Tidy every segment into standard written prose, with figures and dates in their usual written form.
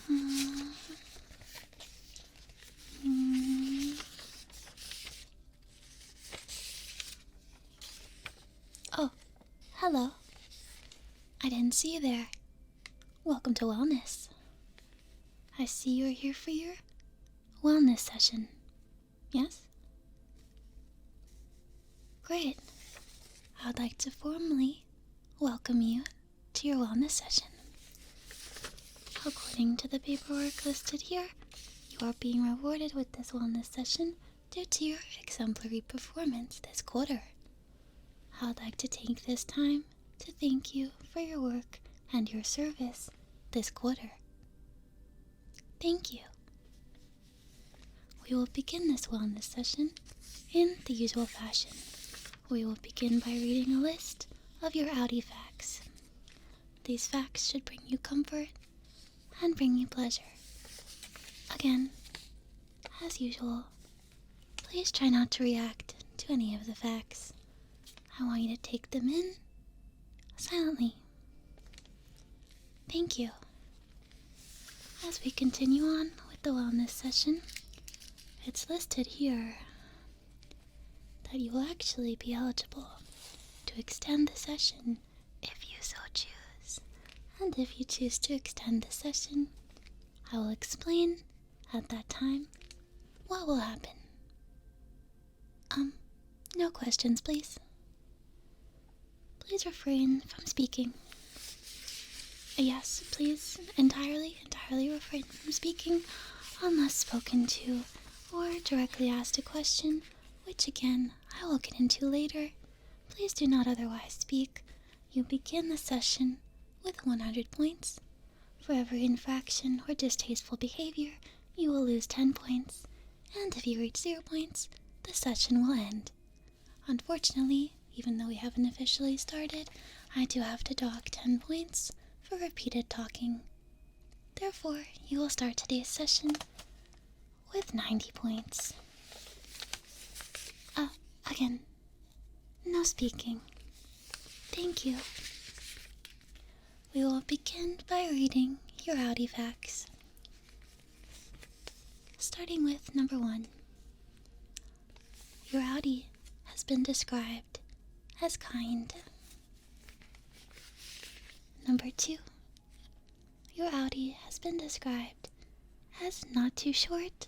Oh, hello. I didn't see you there. Welcome to wellness. I see you're here for your wellness session. Yes? Great. I'd like to formally welcome you to your wellness session. According to the paperwork listed here, you are being rewarded with this wellness session due to your exemplary performance this quarter. I'd like to take this time to thank you for your work and your service this quarter. Thank you. We will begin this wellness session in the usual fashion. We will begin by reading a list of your outie facts. These facts should bring you comfort and bring you pleasure. Again, as usual, please try not to react to any of the facts. I want you to take them in silently. Thank you. As we continue on with the wellness session, it's listed here that you will actually be eligible to extend the session if you so choose. And if you choose to extend the session, I will explain at that time what will happen. No questions, please. Please refrain from speaking. Yes, please entirely refrain from speaking unless spoken to or directly asked a question, which again I will get into later. Please do not otherwise speak. You begin the session with 100 points. For every infraction or distasteful behavior, you will lose 10 points. And if you reach 0 points, the session will end. Unfortunately, even though we haven't officially started, I do have to dock 10 points for repeated talking. Therefore, you will start today's session with 90 points. Again, no speaking. Thank you. We will begin by reading your outie facts. Starting with number 1. Your outie has been described as kind. Number 2. Your outie has been described as not too short,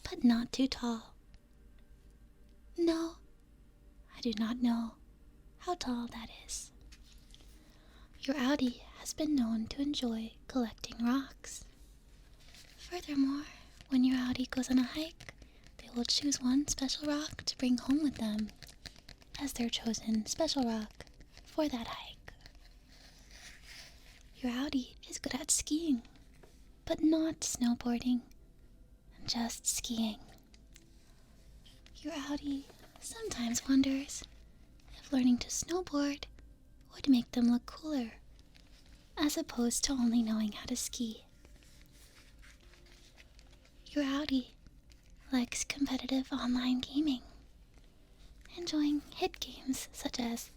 but not too tall. No, I do not know how tall that is. Your outie has been known to enjoy collecting rocks. Furthermore, when your outie goes on a hike, they will choose one special rock to bring home with them as their chosen special rock for that hike. Your outie is good at skiing, but not snowboarding, just skiing. Your outie sometimes wonders if learning to snowboard would make them look cooler, as opposed to only knowing how to ski. Your outie likes competitive online gaming, enjoying hit games such as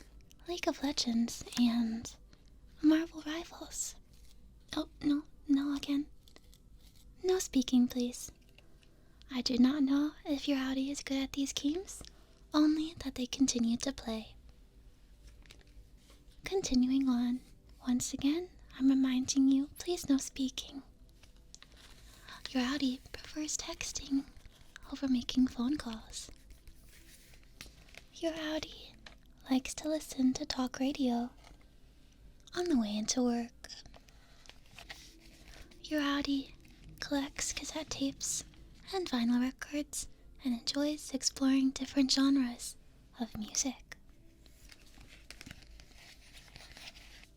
League of Legends and Marvel Rivals. Oh, no again. No speaking, please. I do not know if your outie is good at these games, only that they continue to play. Continuing on, once again, I'm reminding you, please no speaking. Your outie prefers texting over making phone calls. Your outie likes to listen to talk radio on the way into work. Your outie collects cassette tapes and vinyl records and enjoys exploring different genres of music.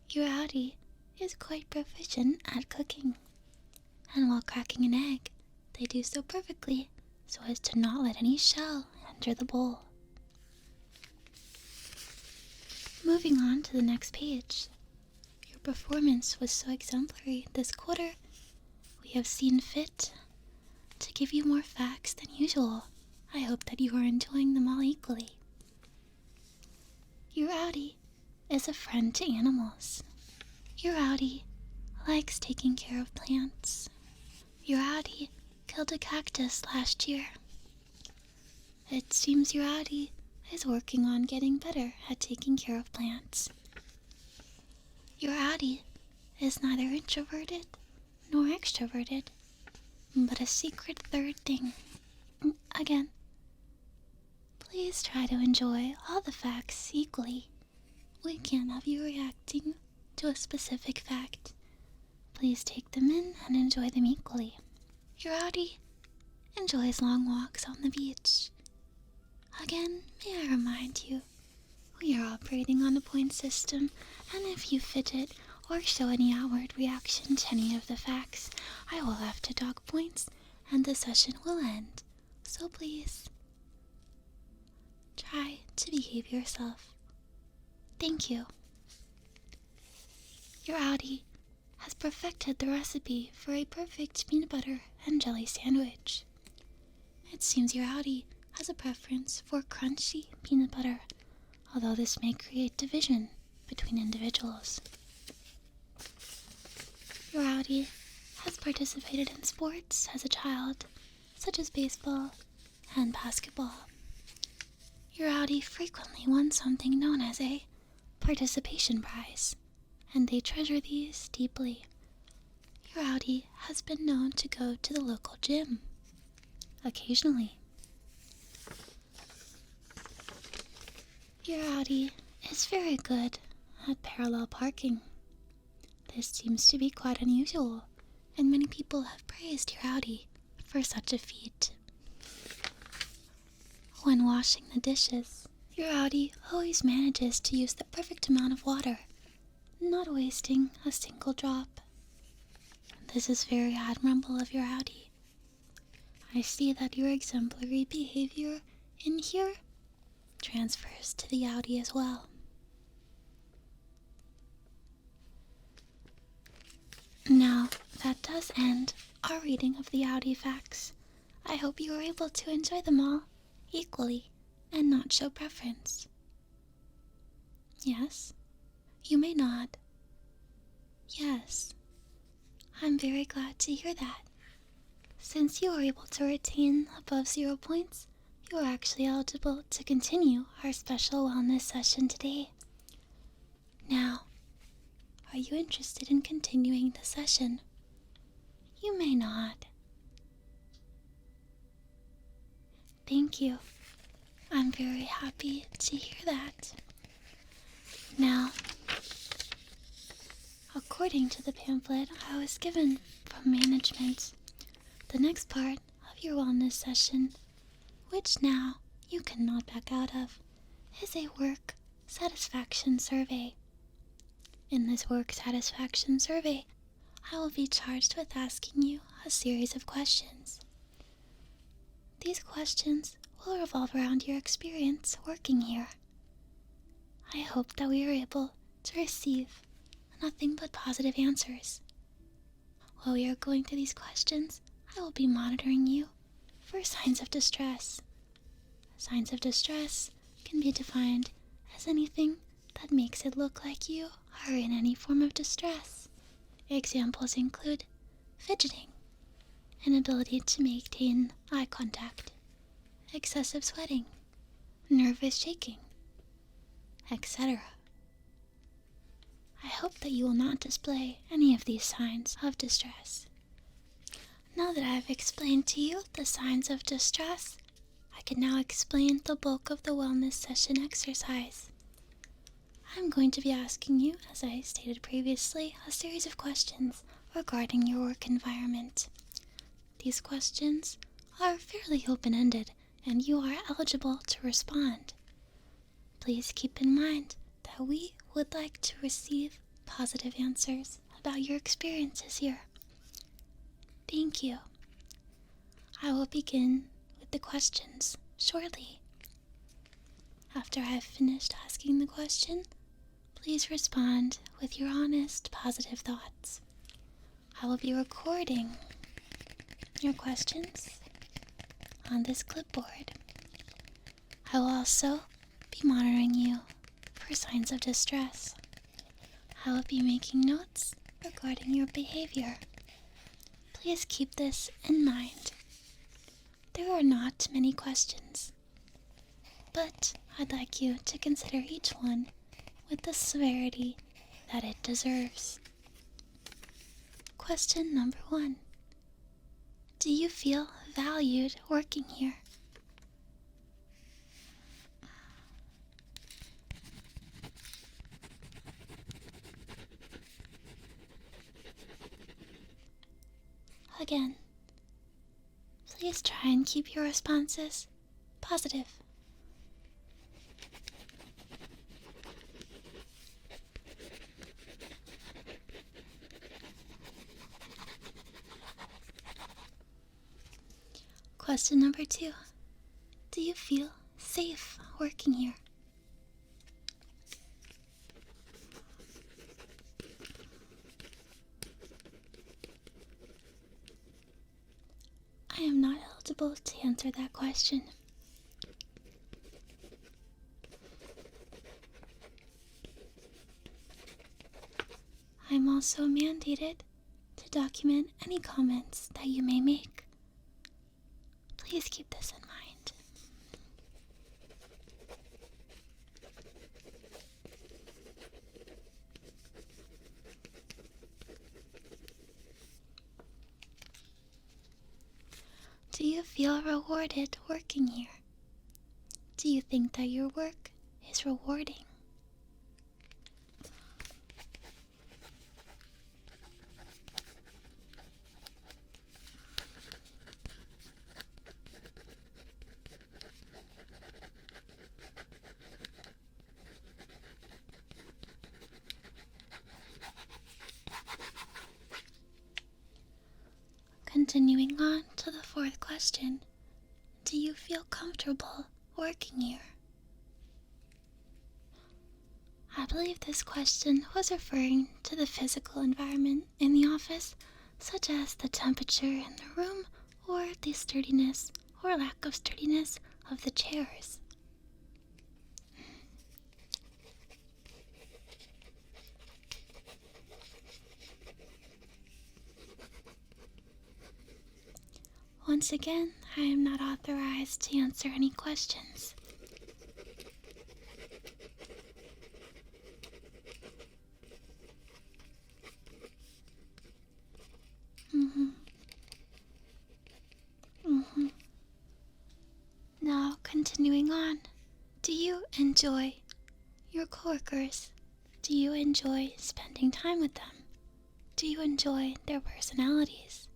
Your outie is quite proficient at cooking, and while cracking an egg, they do so perfectly so as to not let any shell enter the bowl. Moving on to the next page. Your performance was so exemplary this quarter, we have seen fit to give you more facts than usual. I hope that you are enjoying them all equally. Your outie is a friend to animals. Your outie likes taking care of plants. Your outie killed a cactus last year. It seems your outie is working on getting better at taking care of plants. Your outie is neither introverted nor extroverted, but a secret third thing. Again, please try to enjoy all the facts equally. We can't have you reacting to a specific fact. Please take them in and enjoy them equally. Your outie enjoys long walks on the beach. Again, may I remind you, we are operating on a point system, and if you fidget or show any outward reaction to any of the facts, I will have to dock points and the session will end. So please, try to behave yourself. Thank you. Your outie has perfected the recipe for a perfect peanut butter and jelly sandwich. It seems your outie has a preference for crunchy peanut butter, although this may create division between individuals. Your outie has participated in sports as a child, such as baseball and basketball. Your outie frequently won something known as a participation prize, and they treasure these deeply. Your outie has been known to go to the local gym, occasionally. Your outie is very good at parallel parking. This seems to be quite unusual, and many people have praised your outie for such a feat. When washing the dishes, your outie always manages to use the perfect amount of water, not wasting a single drop. This is very admirable of your outie. I see that your exemplary behavior in here transfers to the outie as well. Now, that does end our reading of the outie facts. I hope you were able to enjoy them all equally and not show preference. Yes? You may nod. Yes. I'm very glad to hear that. Since you were able to retain above 0 points, you are actually eligible to continue our special wellness session today. Now, are you interested in continuing the session? You may nod. Thank you. I'm very happy to hear that. Now, according to the pamphlet I was given from management, the next part of your wellness session, which now you cannot back out of, is a work satisfaction survey. In this work satisfaction survey, I will be charged with asking you a series of questions. These questions will revolve around your experience working here. I hope that we are able to receive nothing but positive answers. While we are going through these questions, I will be monitoring you for signs of distress. Signs of distress can be defined as anything that makes it look like you are in any form of distress. Examples include fidgeting, inability to maintain eye contact, excessive sweating, nervous shaking, etc. I hope that you will not display any of these signs of distress. Now that I have explained to you the signs of distress, I can now explain the bulk of the wellness session exercise. I'm going to be asking you, as I stated previously, a series of questions regarding your work environment. These questions are fairly open-ended, and you are eligible to respond. Please keep in mind that we would like to receive positive answers about your experiences here. Thank you. I will begin with the questions shortly. After I have finished asking the question, please respond with your honest, positive thoughts. I will be recording your questions on this clipboard. I will also be monitoring you for signs of distress. I will be making notes regarding your behavior. Please keep this in mind. There are not many questions, but I'd like you to consider each one with the severity that it deserves. Question number 1. Do you feel valued working here? Again, please try and keep your responses positive. Question number 2. Do you feel safe working here? I am not eligible to answer that question. I'm also mandated to document any comments that you may make. Please keep this in mind. Do you feel rewarded working here? Do you think that your work is rewarding? Continuing on to the 4th question, do you feel comfortable working here? I believe this question was referring to the physical environment in the office, such as the temperature in the room or the sturdiness or lack of sturdiness of the chairs. Once again, I am not authorized to answer any questions. Now, continuing on, do you enjoy your coworkers? Do you enjoy spending time with them? Do you enjoy their personalities?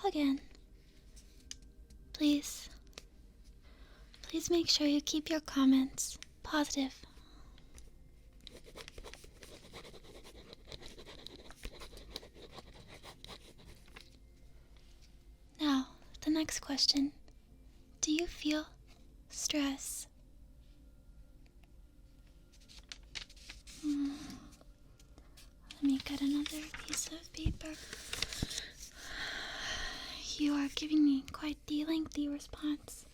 Again, please make sure you keep your comments positive. Now, the next question. Do you feel stress? Let me get another piece of paper. You are giving me quite the lengthy response.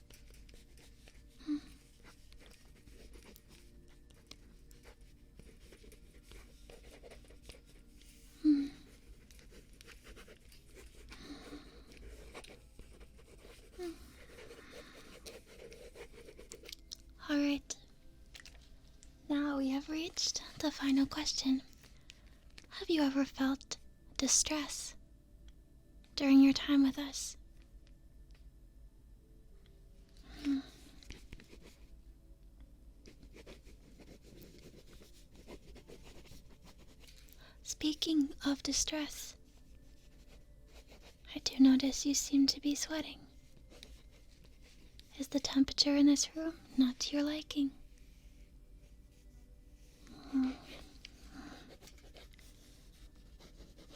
Alright, now we have reached the final question. Have you ever felt distress during your time with us? Speaking of distress, I do notice you seem to be sweating. Is the temperature in this room not to your liking?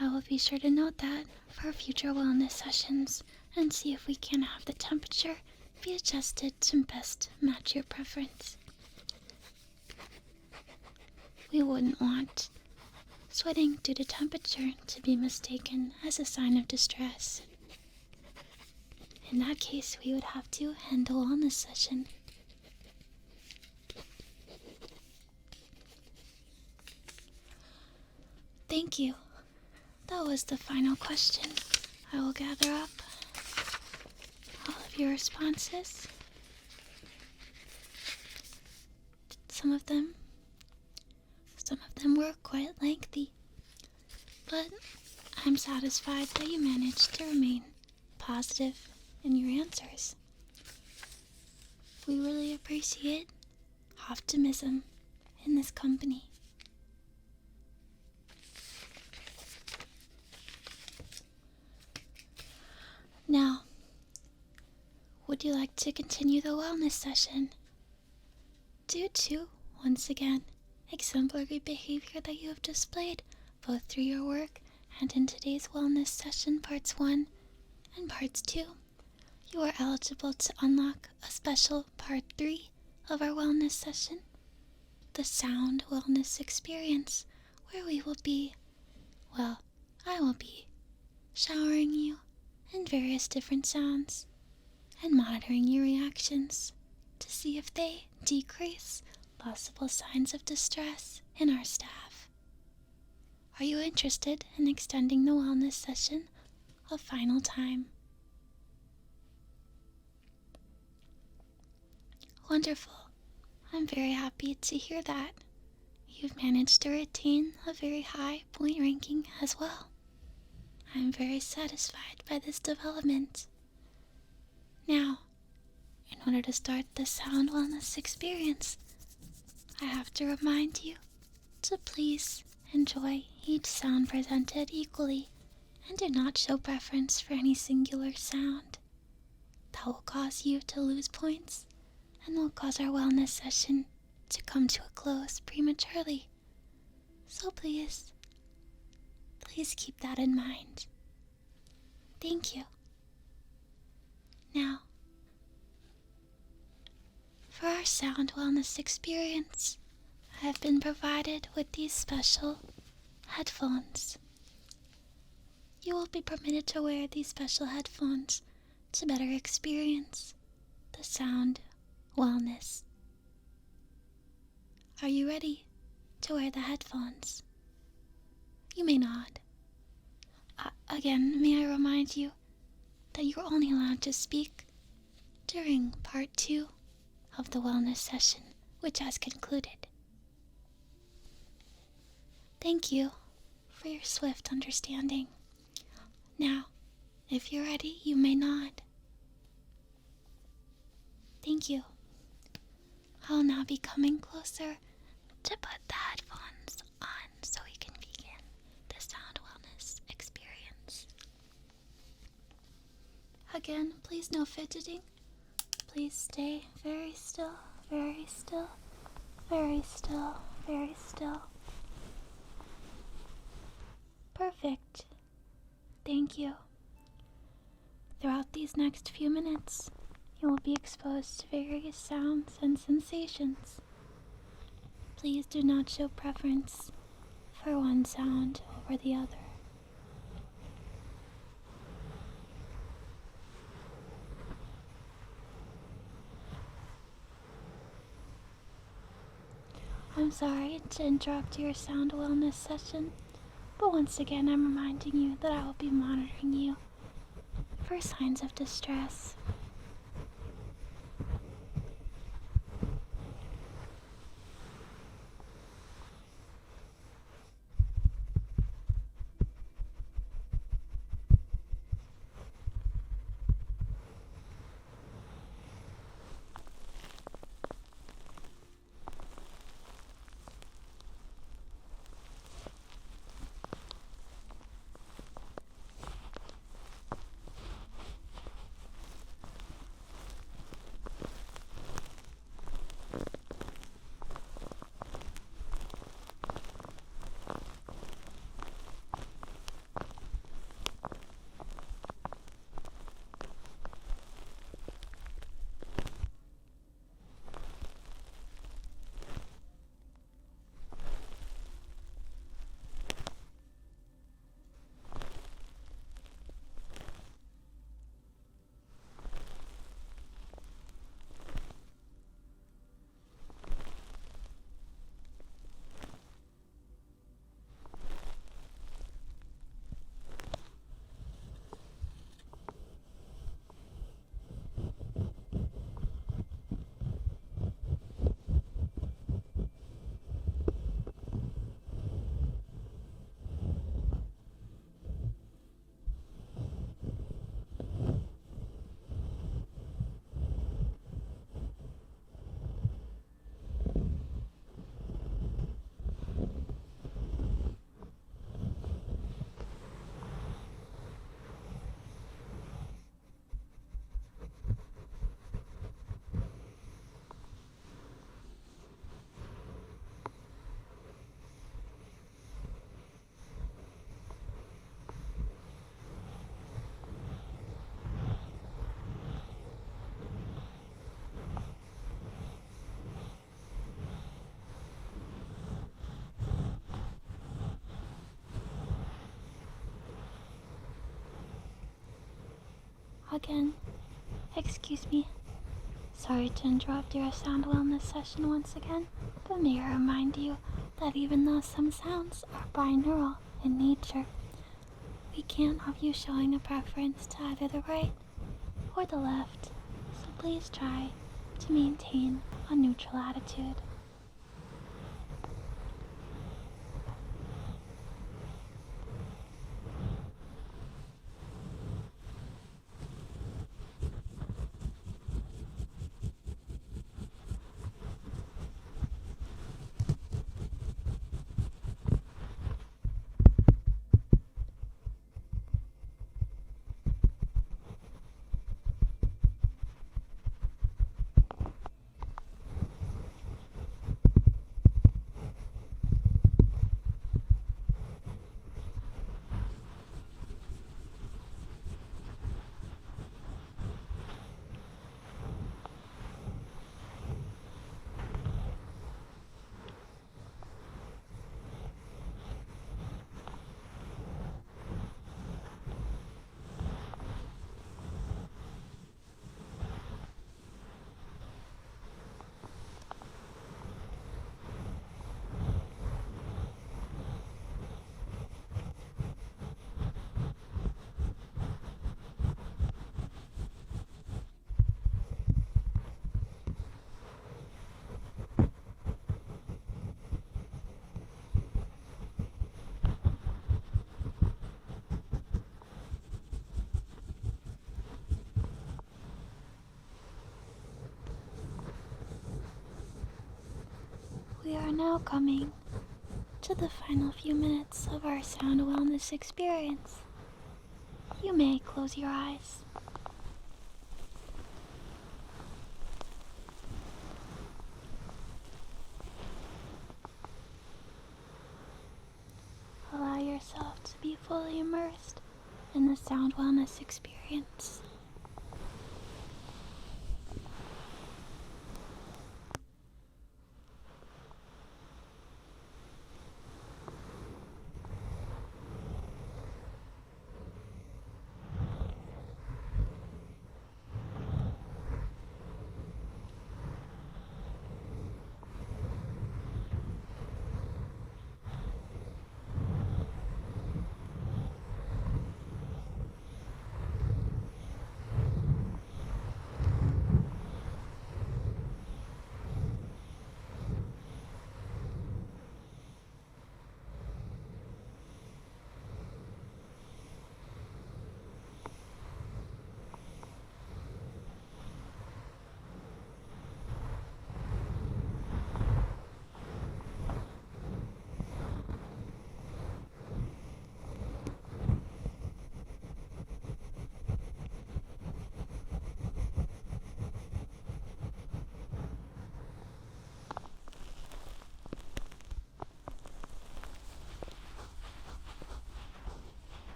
I will be sure to note that for future wellness sessions and see if we can have the temperature be adjusted to best match your preference. We wouldn't want sweating due to temperature to be mistaken as a sign of distress. In that case, we would have to end a wellness session. Thank you. That was the final question. I will gather up all of your responses. Some of them were quite lengthy, but I'm satisfied that you managed to remain positive in your answers. We really appreciate optimism in this company. Now, would you like to continue the wellness session? Due to, once again, exemplary behavior that you have displayed both through your work and in today's wellness session parts 1 and parts 2, you are eligible to unlock a special part 3 of our wellness session, the sound wellness experience, where we will be, well, I will be showering you in various different sounds and monitoring your reactions to see if they decrease possible signs of distress in our staff. Are you interested in extending the wellness session a final time? Wonderful. I'm very happy to hear that. You've managed to retain a very high point ranking as well. I'm very satisfied by this development. Now, in order to start the sound wellness experience, I have to remind you to please enjoy each sound presented equally and do not show preference for any singular sound. That will cause you to lose points and will cause our wellness session to come to a close prematurely. So please keep that in mind. Thank you. Now, for our sound wellness experience, I have been provided with these special headphones. You will be permitted to wear these special headphones to better experience the sound wellness. Are you ready to wear the headphones? You may nod. Again, may I remind you that you're only allowed to speak during part 2 of the wellness session, which has concluded. Thank you for your swift understanding. Now, if you're ready, you may nod. Thank you. I'll now be coming closer to put the headphones on so we can begin the sound wellness experience. Again, please no fidgeting. Please stay very still, very still, very still, very still. Perfect. Thank you. Throughout these next few minutes, you will be exposed to various sounds and sensations. Please do not show preference for one sound over the other. I'm sorry to interrupt your sound wellness session, but once again I'm reminding you that I will be monitoring you for signs of distress. Again, excuse me. Sorry to interrupt your sound wellness session once again, but may I remind you that even though some sounds are binaural in nature, we can't have you showing a preference to either the right or the left, so please try to maintain a neutral attitude. We are now coming to the final few minutes of our sound wellness experience. You may close your eyes. Allow yourself to be fully immersed in the sound wellness experience.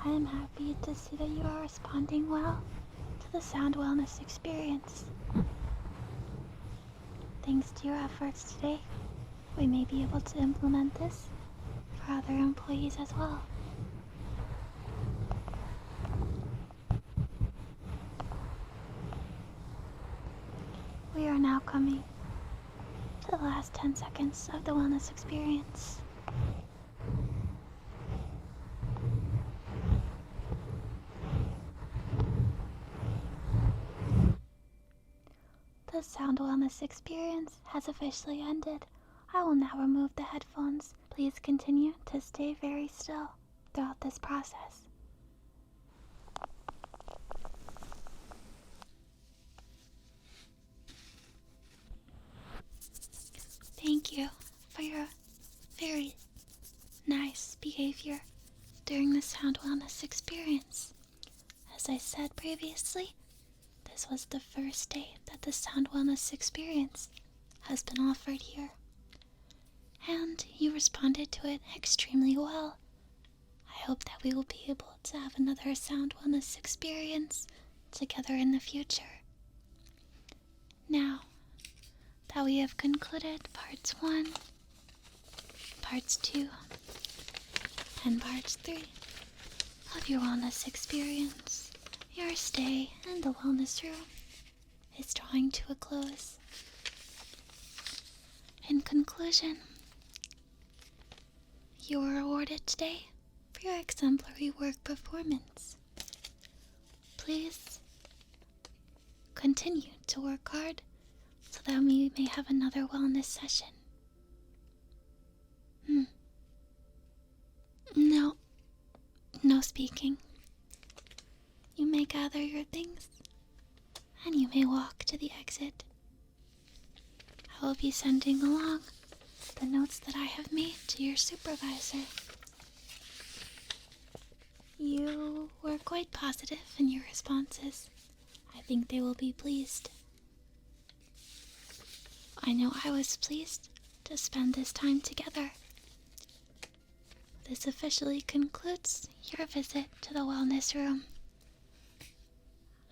I am happy to see that you are responding well to the sound wellness experience. Thanks to your efforts today, we may be able to implement this for other employees as well. We are now coming to the last 10 seconds of the wellness experience. The sound wellness experience has officially ended. I will now remove the headphones. Please continue to stay very still throughout this process. Thank you for your very nice behavior during the sound wellness experience. As I said previously, this was the first day that the sound wellness experience has been offered here, and you responded to it extremely well. I hope that we will be able to have another sound wellness experience together in the future. Now that we have concluded parts 1, parts 2, and parts 3 of your wellness experience, your stay in the wellness room is drawing to a close. In conclusion, you were awarded today for your exemplary work performance. Please continue to work hard so that we may have another wellness session. No speaking. You may gather your things, and you may walk to the exit. I will be sending along the notes that I have made to your supervisor. You were quite positive in your responses. I think they will be pleased. I know I was pleased to spend this time together. This officially concludes your visit to the wellness room.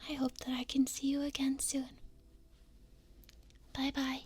I hope that I can see you again soon. Bye-bye.